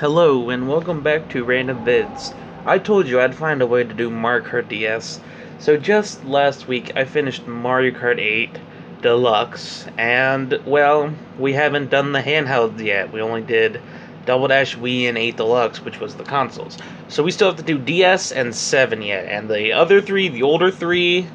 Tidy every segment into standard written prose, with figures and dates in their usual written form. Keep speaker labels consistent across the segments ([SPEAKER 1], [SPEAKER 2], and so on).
[SPEAKER 1] Hello and welcome back to Random Vids. I told you I'd find a way to do Mario Kart DS. So just last week I finished Mario Kart 8 Deluxe and well, we haven't done the handhelds yet. We only did Double Dash Wii and 8 Deluxe, which was the consoles. So we still have to do DS and 7 yet, and the other three, the older three,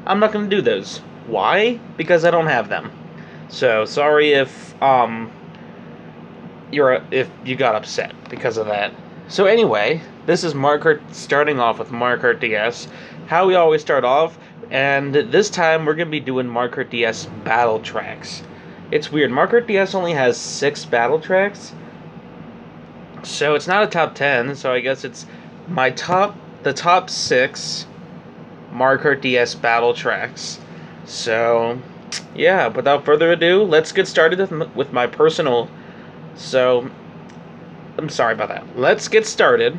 [SPEAKER 1] I'm not going to do those. Why? Because I don't have them. So sorry if you got upset because of that. So anyway, this is Mario Kart, starting off with Mario Kart DS, how we always start off, and this time we're going to be doing Mario Kart DS battle tracks. It's weird, Mario Kart DS only has 6 battle tracks, so it's not a top 10, so I guess it's the top 6 Mario Kart DS battle tracks. So, yeah, without further ado, let's get started with my personal. So, I'm sorry about that. Let's get started.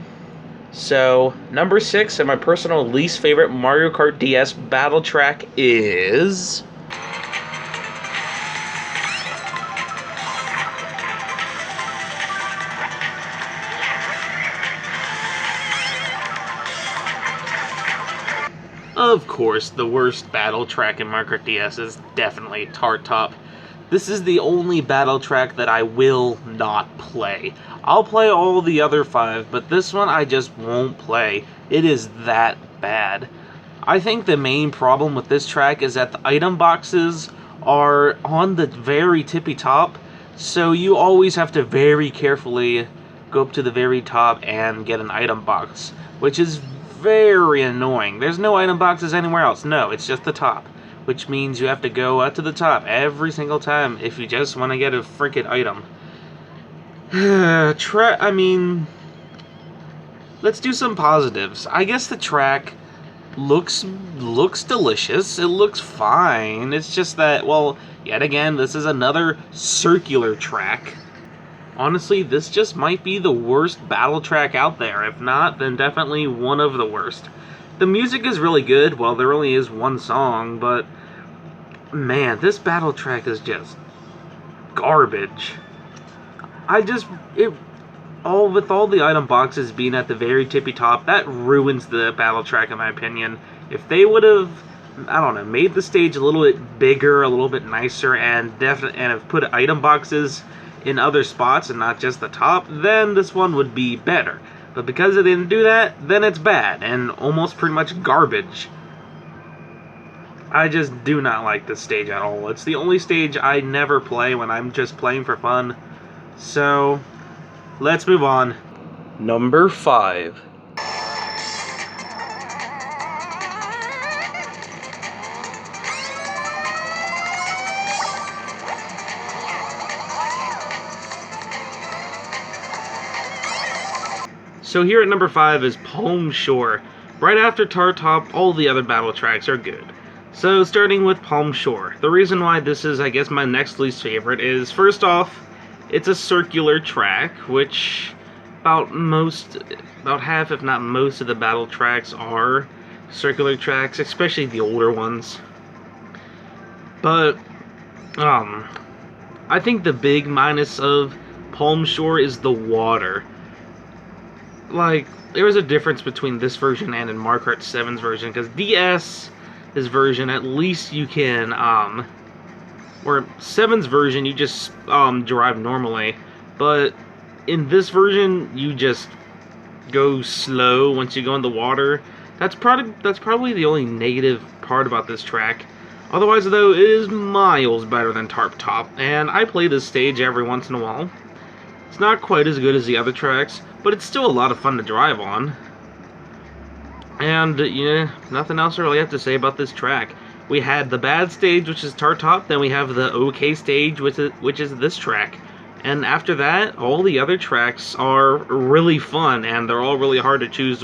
[SPEAKER 1] So, number 6 and my personal least favorite Mario Kart DS battle track is... Of course, the worst battle track in Mario Kart DS is definitely Tart Top. This is the only battle track that I will not play. I'll play all the other 5, but this one I just won't play. It is that bad. I think the main problem with this track is that the item boxes are on the very tippy top, so you always have to very carefully go up to the very top and get an item box, which is very annoying. There's no item boxes anywhere else. No, it's just the top, which means you have to go up to the top every single time if you just want to get a freaking item. I mean, let's do some positives. I guess the track looks delicious. It looks fine. It's just that, well, yet again, this is another circular track. Honestly, this just might be the worst battle track out there. If not, then definitely one of the worst. The music is really good. Well, there only is one song, but man, this battle track is just garbage. With all the item boxes being at the very tippy top, that ruins the battle track in my opinion. If they would have, I don't know, made the stage a little bit bigger, a little bit nicer, and have put item boxes in other spots and not just the top, then this one would be better. But because they didn't do that, then it's bad and almost pretty much garbage. I just do not like this stage at all. It's the only stage I never play when I'm just playing for fun. So, let's move on. Number 5. So here at number 5 is Palm Shore. Right after Tart Top, all the other battle tracks are good. So starting with Palm Shore. The reason why this is, I guess, my next least favorite is, first off, it's a circular track, which about half, if not most, of the battle tracks are circular tracks, especially the older ones. But, I think the big minus of Palm Shore is the water. Like, there was a difference between this version and in Mario Kart 7's version, because DS's version, at least you can, or 7's version, you just, drive normally, but in this version, you just go slow once you go in the water. That's probably the only negative part about this track. Otherwise, though, it is miles better than Tart Top, and I play this stage every once in a while. It's not quite as good as the other tracks, but it's still a lot of fun to drive on. And, yeah, nothing else I really have to say about this track. We had the bad stage, which is Tart Top, then we have the okay stage, which is this track. And after that, all the other tracks are really fun, and they're all really hard to choose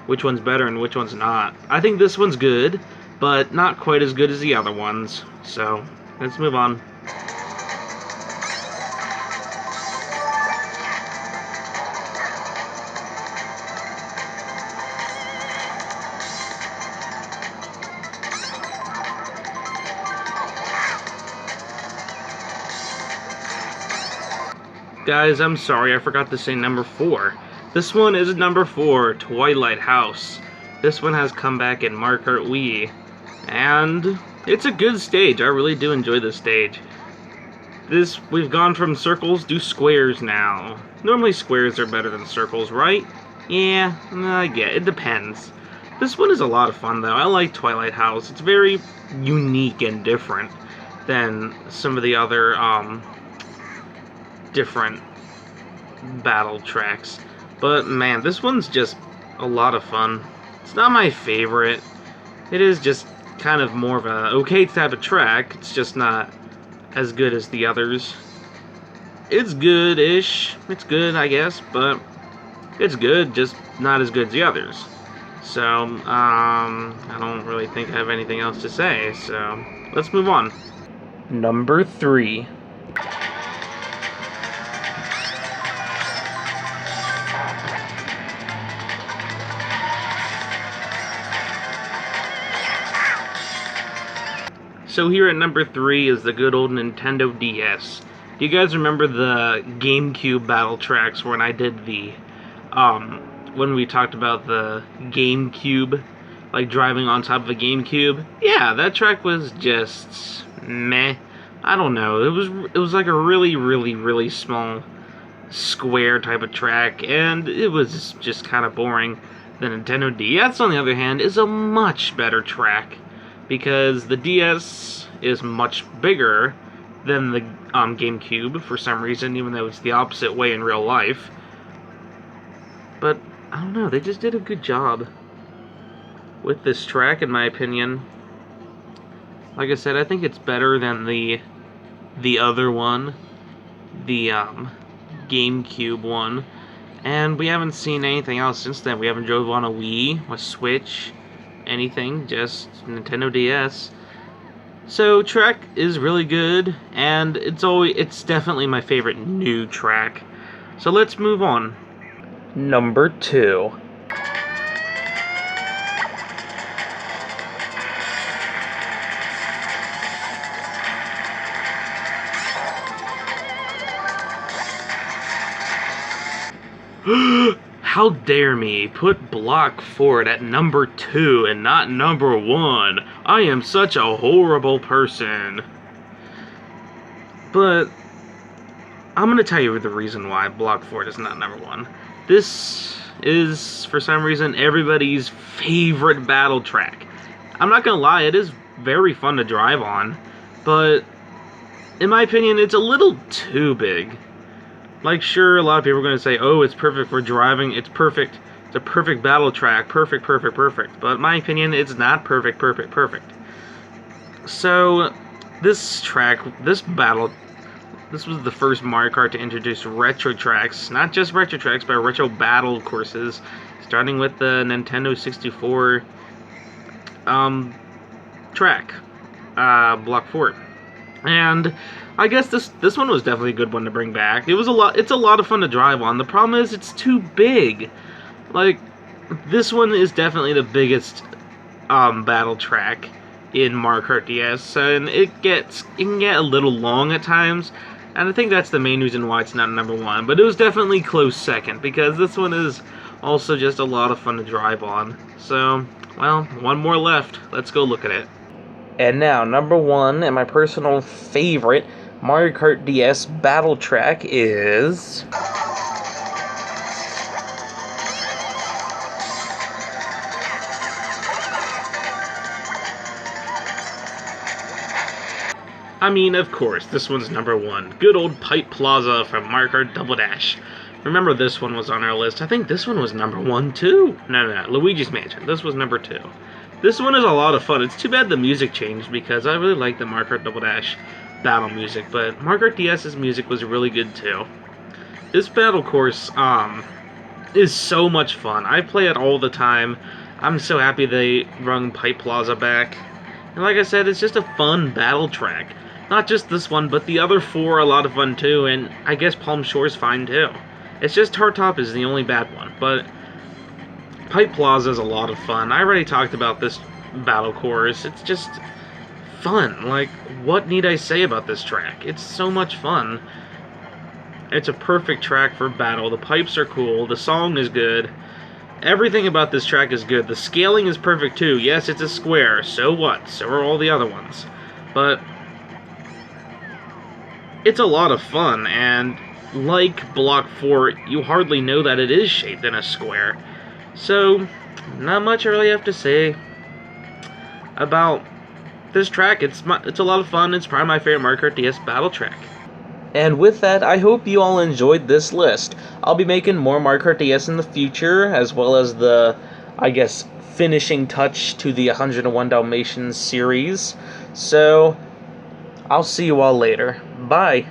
[SPEAKER 1] which one's better and which one's not. I think this one's good, but not quite as good as the other ones. So, let's move on. Guys, I'm sorry, I forgot to say number 4. This one is number 4, Twilight House. This one has come back in Mario Kart Wii, and it's a good stage. I really do enjoy this stage. We've gone from circles to squares now. Normally squares are better than circles, right? Yeah, I get it. It depends. This one is a lot of fun, though. I like Twilight House. It's very unique and different than some of the other, different battle tracks. But, man, this one's just a lot of fun. It's not my favorite. It is just kind of more of a okay type of track. It's just not as good as the others. It's good-ish. It's good, I guess, but it's good, just not as good as the others. So, I don't really think I have anything else to say, so let's move on. Number 3. So here at number 3 is the good old Nintendo DS. Do you guys remember the GameCube battle tracks when I did the, when we talked about the GameCube, like driving on top of a GameCube? Yeah, that track was just meh. I don't know. It was like a really small square type of track, and it was just kind of boring. The Nintendo DS, on the other hand, is a much better track, because the DS is much bigger than the GameCube for some reason, even though it's the opposite way in real life. But, I don't know, they just did a good job with this track, in my opinion. Like I said, I think it's better than the other one, the GameCube one. And we haven't seen anything else since then. We haven't drove on a Wii, a Switch, anything, just Nintendo DS. So track is really good, and it's definitely my favorite new track. So let's move on. Number 2. How dare me put Block Fort at number 2 and not number 1. I am such a horrible person. But I'm going to tell you the reason why Block Fort is not number 1. This is, for some reason, everybody's favorite battle track. I'm not going to lie, it is very fun to drive on, but in my opinion, it's a little too big. Like, sure, a lot of people are going to say, oh, it's perfect for driving, it's perfect, it's a perfect battle track, perfect. But in my opinion, it's not perfect. So, this track, this was the first Mario Kart to introduce retro tracks, not just retro tracks, but retro battle courses, starting with the Nintendo 64 track, Block Fort. And I guess this one was definitely a good one to bring back. It's a lot of fun to drive on. The problem is it's too big. Like, this one is definitely the biggest battle track in Mario Kart DS, and it can get a little long at times, and I think that's the main reason why it's not number 1. But it was definitely close second, because this one is also just a lot of fun to drive on. So, well, one more left. Let's go look at it. And now, number 1, and my personal favorite Mario Kart DS battle track is... I mean, of course, this one's number 1. Good old Pipe Plaza from Mario Kart Double Dash. Remember, this one was on our list. I think this one was number 1, too. No, Luigi's Mansion. This was number 2. This one is a lot of fun. It's too bad the music changed, because I really like the Mario Kart Double Dash battle music, but Mario Kart DS's music was really good, too. This battle course, is so much fun. I play it all the time. I'm so happy they rung Pipe Plaza back. And like I said, it's just a fun battle track. Not just this one, but the other 4 are a lot of fun, too, and I guess Palm Shore's fine, too. It's just Tart Top is the only bad one, but Pipe Plaza is a lot of fun. I already talked about this battle course. It's just fun. Like, what need I say about this track? It's so much fun. It's a perfect track for battle. The pipes are cool. The song is good. Everything about this track is good. The scaling is perfect too. Yes, it's a square. So what? So are all the other ones. But it's a lot of fun, and like Block 4, you hardly know that it is shaped in a square. So, not much I really have to say about this track. It's a lot of fun. It's probably my favorite Mario Kart DS battle track. And with that, I hope you all enjoyed this list. I'll be making more Mario Kart DS in the future, as well as the, I guess, finishing touch to the 101 Dalmatians series. So, I'll see you all later. Bye!